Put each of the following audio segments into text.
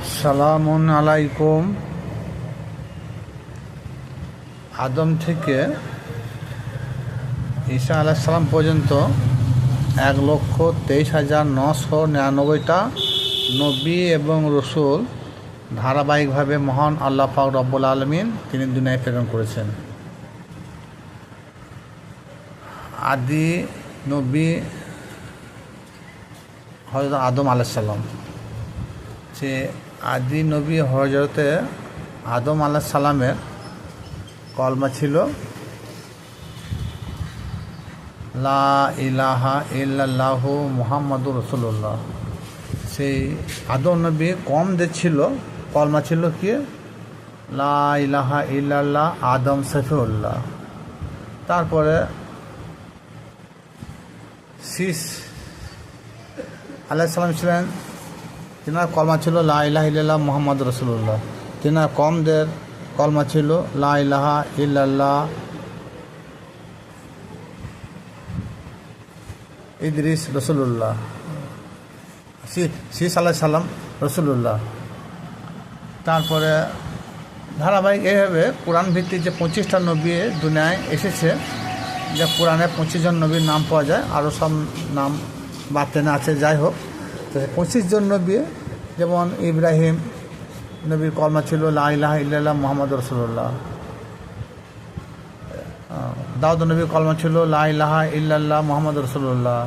সালামুন আলাইকুম। আদম থেকে ঈসা আলাইহিস সালাম পর্যন্ত 1,23,999টা নবী এবং রসুল ধারাবাহিকভাবে মহান আল্লাহ পাক রব্বুল আলামিন তিনি দুনিয়ায় প্রেরণ করেছেন। আদি নবী হযরত আদম আলাইহিস সালাম। যে আদি নবী হযরতে আদম আলাইহিস সালামের কলমা ছিল লা ইলাহা ইল্লাল্লাহু মুহাম্মাদুর রাসূলুল্লাহ। সেই আদম নবী কমদের ছিল কলমা ছিল কি লা ইলাহা ইল্লাল্লাহ আদম সফিউল্লাহ। তারপরে শীষ আলাইহিস সালাম ছিলেন, তিনার কলমা ছিল লা ইলাহা ইল্লাল্লাহ মুহাম্মাদুর রাসূলুল্লাহ। তিনার কমদের কলমা ছিল লা ইলাহা ইল্লাল্লাহ ইদ্রিস রসুল্লাহ, শীষ আলাইহিস সালাম রসুল্লাহ। তারপরে ধারাবাহিক এইভাবে কোরআন ভিত্তিক যে 25টা নবী দুনিয়ায় এসেছে, যে কোরআনে 25 জন নবীর নাম পাওয়া যায়, আরও সব নাম বাতেনে আছে। যাই হোক, 25 জন নবী, যেমন ইব্রাহিম নবীর কলমা ছিল লা ইলাহা ইল্লাল্লাহ মুহাম্মাদুর রাসূলুল্লাহ। দাউদ নবীর কলমা ছিল লা ইলাহা ইল্লাল্লাহ মুহাম্মাদুর রাসূলুল্লাহ।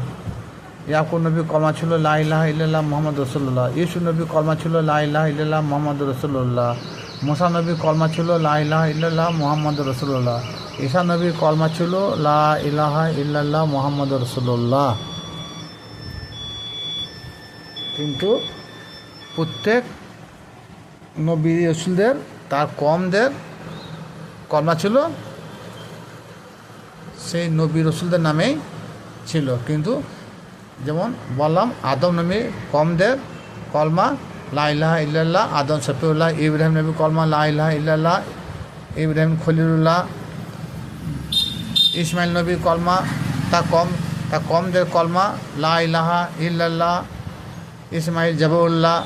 ইয়াকুব নবীর কলমা ছিল লা ইলাহা ইল্লাল্লাহ মুহাম্মাদুর রাসূলুল্লাহ। ইউসুফ নবীর কলমা ছিল লা ইলাহা ইল্লাল্লাহ মুহাম্মাদুর রাসূলুল্লাহ। মুসা নবীর কলমা ছিল লা ইলাহা ইল্লাল্লাহ মুহাম্মাদুর রাসূলুল্লাহ। ঈসা নবীর কলমা ছিল লা ইলাহা ইল্লাল্লাহ মুহাম্মাদুর রাসূলুল্লাহ। কিন্তু প্রত্যেক নবী রাসূলদের তার কমদের কলমা ছিল সেই নবী রসুলদের নামেই ছিল। কিন্তু যেমন বললাম, আদম নবী কমদের কলমা লা ইলাহা ইল্লাল্লাহ আদম সফিউল্লাহ। ইব্রাহিম নবী কলমা লা ইলাহা ইল্লাল্লাহ ইব্রাহিম খলিলুল্লাহ। ইসমাইল নবীর কলমা তার কমদের কলমা লা ইলাহা ইল্লাল্লাহ ইসমাইল জাবুল্লাহ।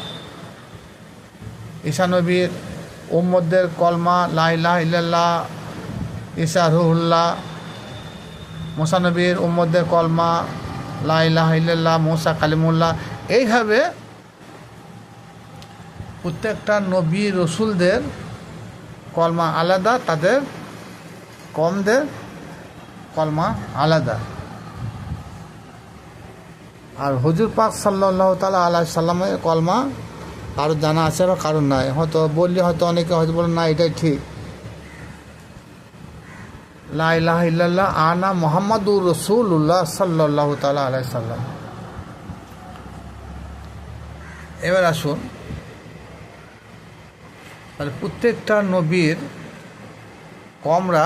ঈসা নবীর উম্মতদের কলমা লা ইলাহা ইল্লাল্লাহ ঈসা রুহুল্লাহ। মুসা নবীর উম্মতদের কলমা লা ইলাহা ইল্লাল্লাহ মুসা কালিমুল্লাহ। এইভাবে প্রত্যেকটা নবী রসুলদের কলমা আলাদা, তাদের কমদের কলমা আলাদা। আর হুজুর পাক সাল্লাল্লাহু তাআলা আলাইহি সাল্লামের কলমা কারো জানা আছে বা কারো নাই। হয়তো বললে হয়তো অনেকে হয়তো বলে না এটাই ঠিক, লা ইলাহা ইল্লাল্লাহ আনা মুহাম্মাদুর রাসূলুল্লাহ সাল্লাল্লাহু তাআলা আলাইহি সাল্লাম। এবার আসুন, তাহলে প্রত্যেকটা নবীর কমরা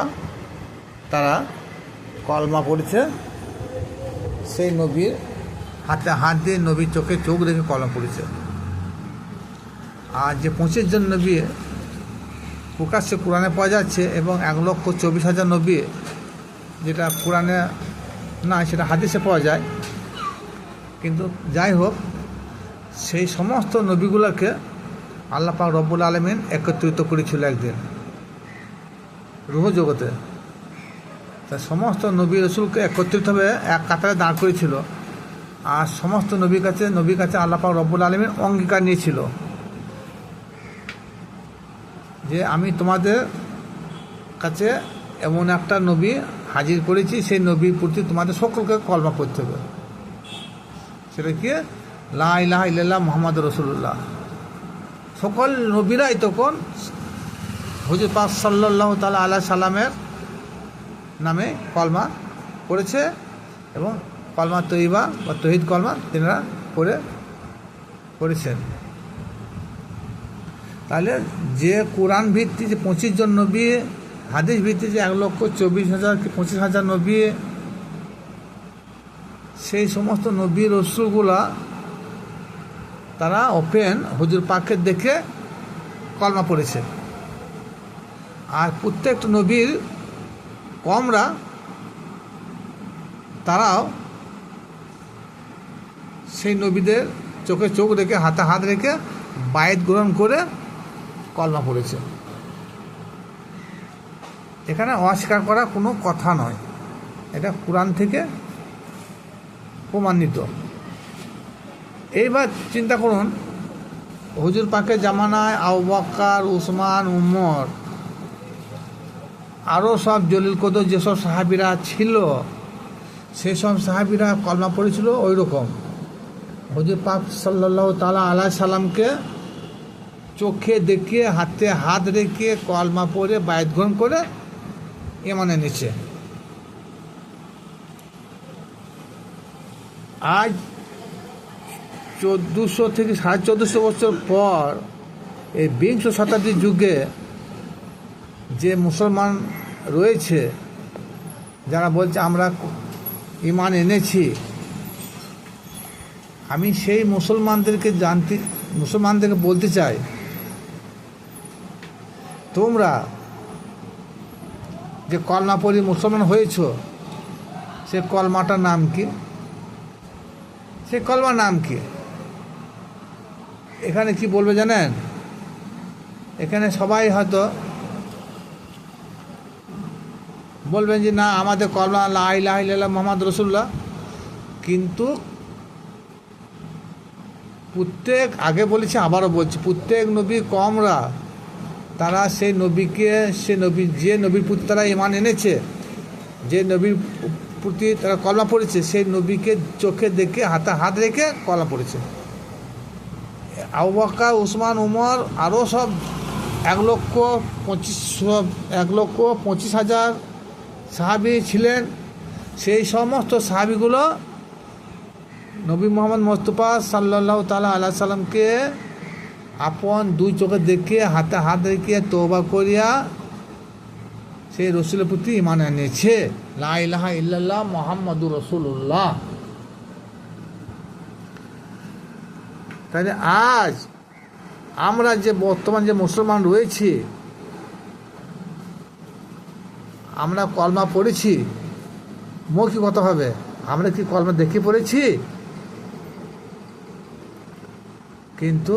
তারা কলমা পড়েছে সেই নবীর হাতে হাত দিয়ে, নবীর চোখে চোখ রেখে কলমা পড়েছে। আর যে 25 জন নবী প্রকাশ্যে কোরআনে পাওয়া যাচ্ছে এবং 1,24,000 নবী যেটা কোরআনে না, সেটা হাদিসে পাওয়া যায়। কিন্তু যাই হোক, সেই সমস্ত নবীগুলোকে আল্লাহ পাক রব্বুল আলামিন একত্রিত করেছিল একদিন রূহ জগতে। তা সমস্ত নবী রসুলকে একত্রিতভাবে এক কাতারে দাঁড় করেছিল। আর সমস্ত নবীর কাছে আল্লাহ পাক রব্বুল আলামিন অঙ্গীকার নিয়েছিল যে আমি তোমাদের কাছে এমন একটা নবী হাজির করেছি, সেই নবীর প্রতি তোমাদের সকলকে কলমা পড়তে হবে। সেটা কি লা ইলাহা ইল্লাল্লাহ মুহাম্মাদুর রাসূলুল্লাহ। সকল নবীরাই তখন হুজুর পাক সাল্লাল্লাহু তাআলা আলাইহি সাল্লামের নামে কলমা পড়েছে এবং কলমা তৈবা বা তৌহিদ কলমা তিনারা পড়েছেন। তাহলে যে কোরআন ভিত্তি যে 25 জন নবী, হাদিস ভিত্তি যে 1,24,000 কি 25,000 নবী, সেই সমস্ত নবী রসুলগুলা তারা ওপেন হুজুর পাককে দেখে কলমা পড়েছে। আর প্রত্যেকটা নবীর কমরা তারাও সেই নবীদের চোখে চোখ রেখে হাতে হাত রেখে বায়েত গ্রহণ করে কলমা পড়েছে। এখানে অস্বীকার করা কোনো কথা নয়, এটা কোরআন থেকে প্রমাণিত। এইবার চিন্তা করুন, হুজুর পাকের জামানায় আবু বকর, উসমান, উমর, আরও সব জলিল কদর যেসব সাহাবীরা ছিল, সেসব সাহাবীরা কলমা পড়েছিল ওই রকম। হুজুর পাক সাল্লাল্লাহু তাআলা আলাইহি সাল্লামকে চোখে দেখিয়ে, হাতে হাত রেখে কলমা পড়ে বায়াত গ্রহণ করে ঈমান এনেছে। আজ 1400 থেকে 1450 বছর পর এই বিংশ শতাব্দীর যুগে যে মুসলমান রয়েছে, যারা বলছে আমরা ঈমান এনেছি, আমি সেই মুসলমানদেরকে বলতে চাই, তোমরা যে কলমা পড়ে মুসলমান হয়েছ, সে কলমাটার নাম কি? সে কলমার নাম কি? এখানে কি বলবে জানেন? এখানে সবাই হয়তো বলবেন যে না, আমাদের কলমা লা ইলাহা ইল্লাল্লাহ মুহাম্মদ রাসূলুল্লাহ। কিন্তু প্রত্যেক, আগে বলেছি আবারও বলছি, প্রত্যেক নবী কওমরা তারা সেই নবীকে, যে নবীর প্রতি তারা ঈমান এনেছে, যে নবীর প্রতি তারা কলমা পড়েছে, সেই নবীকে চোখে দেখে, হাতে হাত রেখে কলমা পড়েছে। আবু বকর, উসমান, উমর, আরও সব 1,25,000 সাহাবী ছিলেন। সেই সমস্ত সাহাবীগুলো নবী মুহাম্মদ মুস্তাফা সাল্লাল্লাহু তাআলা আলাইহি সাল্লামকে আপন দুই চোখে দেখে, হাতে হাত রেখে তওবা করিয়া সেই রসুলের প্রতি ঈমান এনেছে। লা ইলাহা ইল্লাল্লাহ মুহাম্মাদুর রাসূলুল্লাহ। তাহলে আজ আমরা যে বর্তমান যে মুসলমান রয়েছি, আমরা কলমা পড়েছি মৌখিকতাভাবে, আমরা কি কলমা দেখে পড়েছি? কিন্তু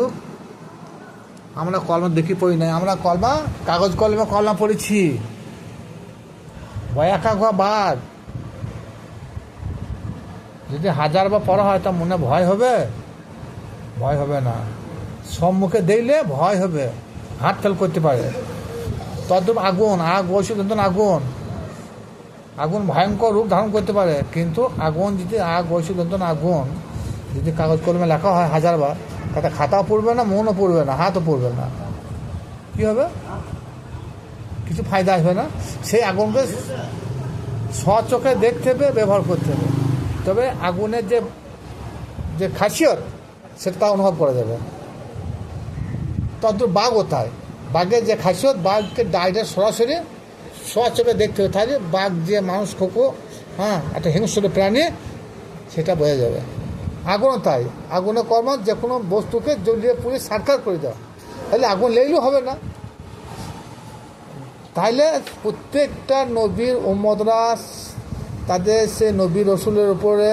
আমরা কলমা দেখে পড়ি নাই, আমরা কলমা কাগজ কলমে কলমা পড়েছি। একা বার যদি 1000 বার পড়া হয় তা মনে ভয় হবে? ভয় হবে না। সম্মুখে দেখলে ভয় হবে, হাত ফেল করতে পারে। তদ্রূপ আগুন, বৈশ্বিক আগুন ভয়ঙ্কর রূপ ধারণ করতে পারে। কিন্তু বৈশ্বিক আগুন যদি কাগজ কলমে লেখা হয় 1000 বার, তাতে খাতাও পড়বে না, মনও পড়বে না, হাতও পড়বে না, কী হবে? কিছু ফায়দা আসবে না। সেই আগুনকে স্বচোখে দেখতে হবে, ব্যবহার করতে হবে, তবে আগুনের যে খাসিয়ত সেটা তা অনুভব করা যাবে। তদ্রূপ বাঘও তাই, বাঘের যে খাসিয়ত, বাঘকে ডাইরেক্ট সরাসরি স্বচোখে দেখতে হবে, তাহলে বাঘ যে মানুষ খোকো, একটা হিংস্র প্রাণী, সেটা বোঝা যাবে। আগুনও তাই, আগুনের কর্ম যে কোনো বস্তুকে জ্বলিয়ে পুড়িয়ে সারকার করে দেওয়া, তাহলে আগুন লেগলেও হবে না। তাহলে প্রত্যেকটা নবীর উম্মতরা তাদের সে নবী রসুলের উপরে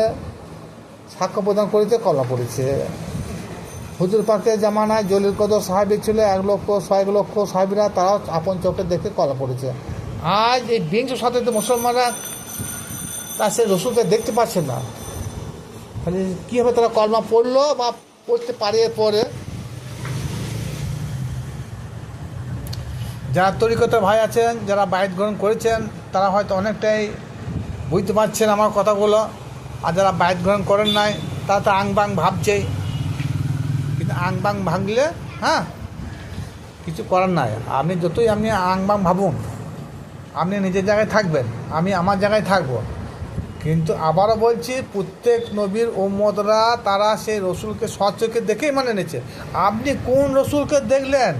সাক্ষ্য প্রদান করেছে, কলমা পড়েছে। হুজুর পাকের জামানায় জলিল কদর সাহাবী ছিল 1,00,000 সাহাবীরা, তারাও আপন চোখে দেখে কলমা পড়েছে। আজ এই বিংশ শতাব্দীতে মুসলমানরা তার সে রসুলকে দেখতে পাচ্ছে না, তাহলে কী হবে? তারা কলমা পড়লো বা পড়তে পারে। পরে যারা তরিকতের ভাই আছেন, যারা বায়াত গ্রহণ করেছেন, তারা হয়তো অনেকটাই বুঝতে পারছেন আমার কথাগুলো। আর যারা বায়াত গ্রহণ করেন নাই, তারা তো আং বাং ভাবছেই। কিন্তু আং বাং ভাঙলে কিছু করার নাই। আপনি যতই আং বাং ভাবুন, আপনি নিজের জায়গায় থাকবেন, আমি আমার জায়গায় থাকবো। কিন্তু আবারও বলছি, প্রত্যেক নবীর উম্মতরা তারা সেই রসুলকে স্বচোখে দেখেই মানে নিয়েছে। আপনি কোন রসুলকে দেখলেন,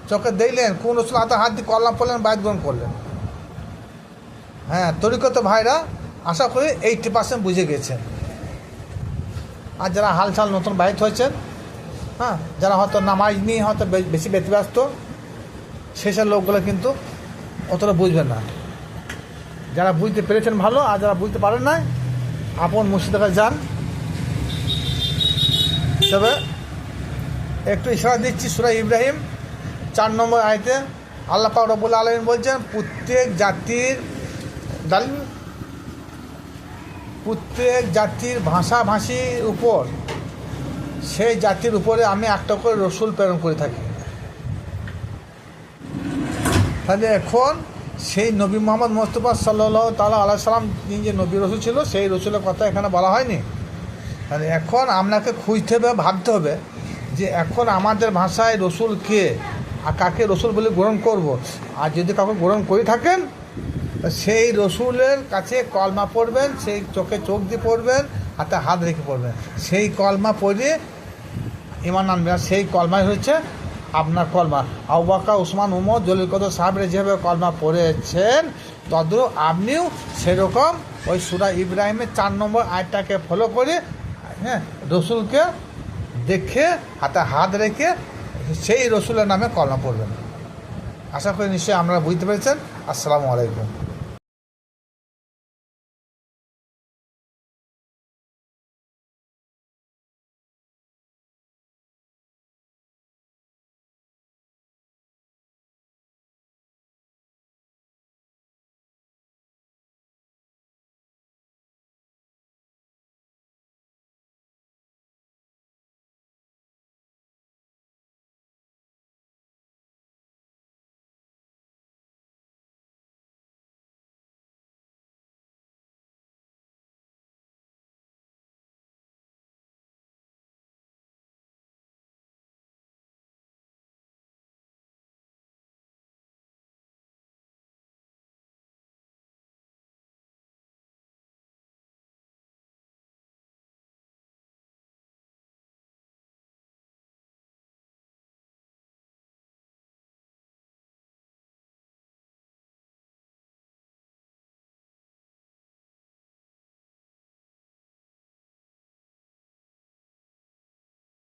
চোখে দেখলেন? কোন রসুল হাত দিয়ে কলমা পড়লেন, বায়াত গ্রহণ করলেন? তরিকত ভাইরা আশা করি 80% বুঝে গেছেন। আর যারা হালচাল নতুন বায়াত হয়েছেন, যারা হয়তো নামাজ নিয়ে হয়তো বেশি ব্যতিব্যস্ত, সেসব লোকগুলো কিন্তু অতটা বুঝবেন না। যারা বুঝতে পেরেছেন ভালো, আর যারা বুঝতে পারেন না, আপন মুর্শিদের কাছে যান। তবে একটু ইশারা দিচ্ছি। সূরা ইব্রাহিম 4 নম্বর আয়াতে আল্লাহ পাক রব্বুল আলামিন বলছেন, প্রত্যেক জাতির ভাষাভাষীর উপর, সেই জাতির উপরে আমি একটা করে রসুল প্রেরণ করে থাকি। তাহলে এখন সেই নবী মোহাম্মদ মুস্তাফা সাল্লাল্লাহু তাআলা আলাইহি সাল্লাম তিনি যে নবী রসুল ছিল, সেই রসুলের কথা এখানে বলা হয়নি। তাহলে এখন আপনাকে খুঁজতে হবে, ভাবতে হবে যে এখন আমাদের ভাষায় রসুল কে আর কাকে রসুল বলে গ্রহণ করব। আর যদি কাউকে গ্রহণ করে থাকেন, সেই রসুলের কাছে কলমা পড়বেন, সেই চোখে চোখ দিয়ে পড়বেন, হাতে হাত রেখে পড়বেন। সেই কলমা পড়ে ঈমান আনবেন। আর সেই কলমাই হচ্ছে আপনার কলমা। আবু বকর, উসমান, উমর, জলিল কদর সাহাবীরা যেভাবে কলমা পড়েছেন, তদ্রূপ আপনিও সেরকম ওই সূরা ইব্রাহিমের 4 নম্বর আয়াতটাকে ফলো করে, হ্যাঁ, রসুলকে দেখে হাতে হাত রেখে সেই রসুলের নামে কলমা পড়বেন। আশা করি নিশ্চয়ই আপনারা বুঝতে পেরেছেন। আসসালামু আলাইকুম।